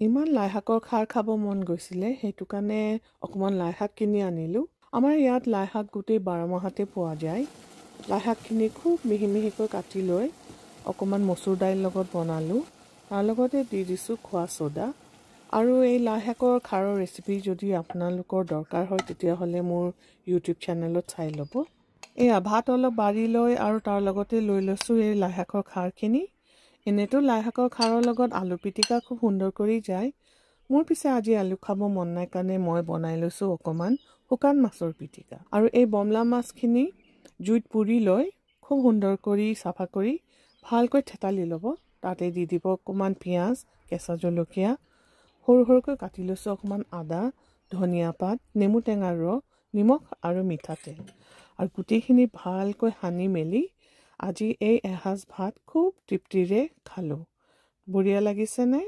ইমান লাই শাকৰ খাৰ খাব মন গৈছিলে, সেইটো কাৰণে অকণমান লাই শাক কিনি আনিলোঁ। আমাৰ ইয়াত লাই শাক গোটেই 12 মাহতে পোৱা যায়। লাই শাকখিনি খুব মিহি মিহিকৈ কাটি লৈ অকণমান মচুৰ দাইল লগত বনালোঁ। তাৰ লগতে দি দিছোঁ খোৱা ছ'ডা। আৰু এই লাই শাকৰ খাৰৰ ৰেচিপি যদি আপোনালোকৰ দৰকাৰ হয় তেতিয়াহ'লে মোৰ ইউটিউব চেনেলত চাই ল'ব। এয়া ভাত অলপ বাঢ়ি লৈ আৰু তাৰ লগতে লৈ লৈছোঁ এই লাই শাকৰ খাৰখিনি। এনেতো লাই শাকৰ খাৰৰ লগত আলু পিটিকা খুব সুন্দৰ কৰি যায়। মোৰ পিছে আজি আলু খাব মন নাই কাৰণে মই বনাই লৈছোঁ অকণমান শুকান মাছৰ পিটিকা। আৰু এই বমলা মাছখিনি জুইত পুৰি লৈ খুব সুন্দৰ কৰি চাফা কৰি ভালকৈ থেতালি ল'ব। তাতে দি দিব অকণমান পিঁয়াজ, কেঁচা জলকীয়া, সৰু সৰুকৈ কাটি লৈছোঁ অকণমান আদা, ধনিয়া পাত, নেমু টেঙাৰ ৰস, নিমখ আৰু মিঠাতেল। আৰু গোটেইখিনি ভালকৈ সানি মেলি আজি এই এসাঁজ ভাত খুব তৃপ্তিৰে খালোঁ। বঢ়িয়া লাগিছেনে?